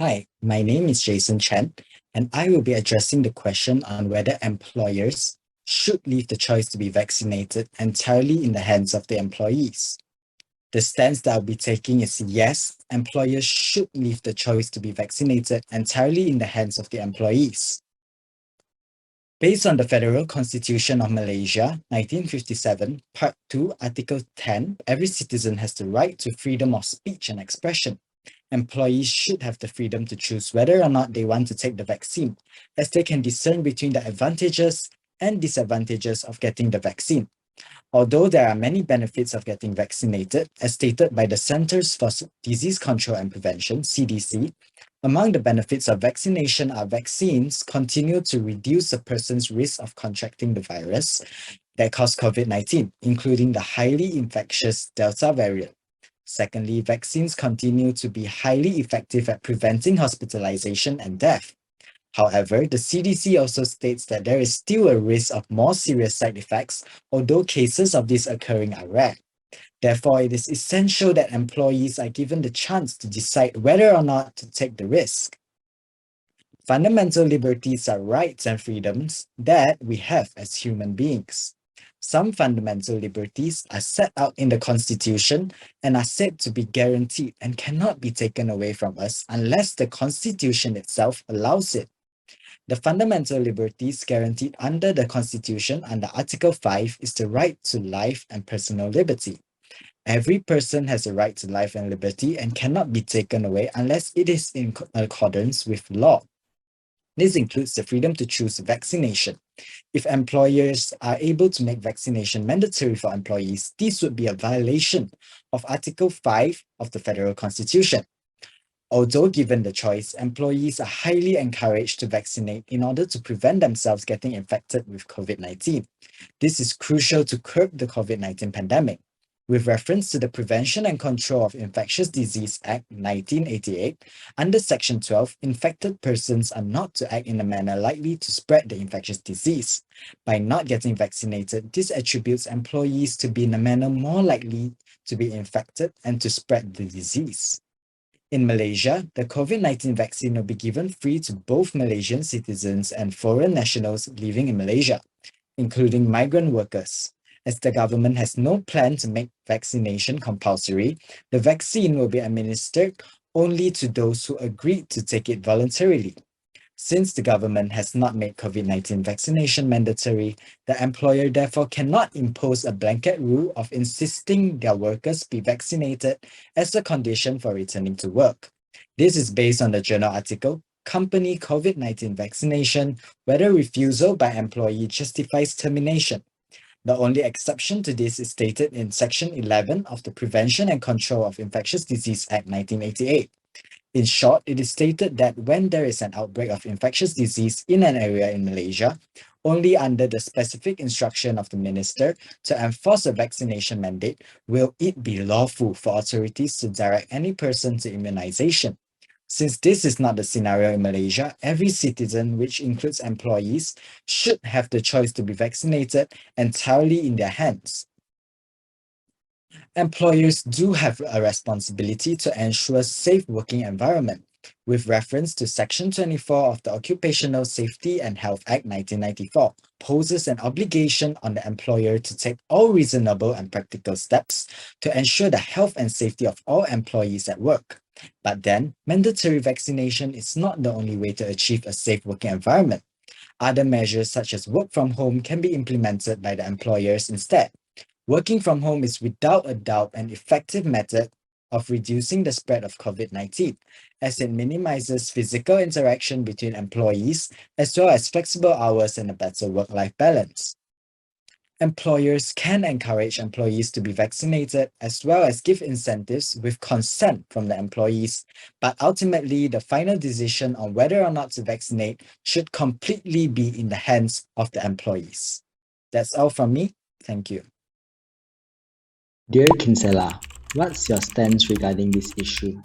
Hi, my name is Jason Chen, and I will be addressing the question on whether employers should leave the choice to be vaccinated entirely in the hands of the employees. The stance that I'll be taking is yes, employers should leave the choice to be vaccinated entirely in the hands of the employees. Based on the Federal Constitution of Malaysia, 1957, Part 2, Article 10, every citizen has the right to freedom of speech and expression. Employees should have the freedom to choose whether or not they want to take the vaccine, as they can discern between the advantages and disadvantages of getting the vaccine. Although there are many benefits of getting vaccinated, as stated by the Centers for Disease Control and Prevention, CDC, among the benefits of vaccination are vaccines continue to reduce a person's risk of contracting the virus that caused COVID-19, including the highly infectious Delta variant. Secondly, vaccines continue to be highly effective at preventing hospitalization and death. However, the CDC also states that there is still a risk of more serious side effects, although cases of this occurring are rare. Therefore, it is essential that employees are given the chance to decide whether or not to take the risk. Fundamental liberties are rights and freedoms that we have as human beings. Some fundamental liberties are set out in the Constitution and are said to be guaranteed and cannot be taken away from us unless the Constitution itself allows it. The fundamental liberties guaranteed under the Constitution under Article 5 is the right to life and personal liberty. Every person has a right to life and liberty and cannot be taken away unless it is in accordance with law. This includes the freedom to choose vaccination. If employers are able to make vaccination mandatory for employees, this would be a violation of Article 5 of the Federal Constitution. Although given the choice, employees are highly encouraged to vaccinate in order to prevent themselves getting infected with COVID-19. This is crucial to curb the COVID-19 pandemic. With reference to the Prevention and Control of Infectious Disease Act 1988, under Section 12, infected persons are not to act in a manner likely to spread the infectious disease. By not getting vaccinated, this attributes employees to be in a manner more likely to be infected and to spread the disease. In Malaysia, the COVID-19 vaccine will be given free to both Malaysian citizens and foreign nationals living in Malaysia, including migrant workers. As the government has no plan to make vaccination compulsory, the vaccine will be administered only to those who agreed to take it voluntarily. Since the government has not made COVID-19 vaccination mandatory, the employer therefore cannot impose a blanket rule of insisting their workers be vaccinated as a condition for returning to work. This is based on the journal article, Company COVID-19 Vaccination, Whether Refusal by Employee Justifies Termination. The only exception to this is stated in Section 11 of the Prevention and Control of Infectious Disease Act 1988. In short, it is stated that when there is an outbreak of infectious disease in an area in Malaysia, only under the specific instruction of the minister to enforce a vaccination mandate will it be lawful for authorities to direct any person to immunization. Since this is not the scenario in Malaysia, every citizen, which includes employees, should have the choice to be vaccinated entirely in their hands. Employers do have a responsibility to ensure safe working environment. With reference to Section 24 of the Occupational Safety and Health Act 1994, poses an obligation on the employer to take all reasonable and practical steps to ensure the health and safety of all employees at work. But then, mandatory vaccination is not the only way to achieve a safe working environment. Other measures such as work from home can be implemented by the employers instead. Working from home is without a doubt an effective method of reducing the spread of COVID-19, as it minimizes physical interaction between employees, as well as flexible hours and a better work-life balance. Employers can encourage employees to be vaccinated as well as give incentives with consent from the employees, but ultimately the final decision on whether or not to vaccinate should completely be in the hands of the employees. That's all from me. Thank you. Dear Kinsella, what's your stance regarding this issue?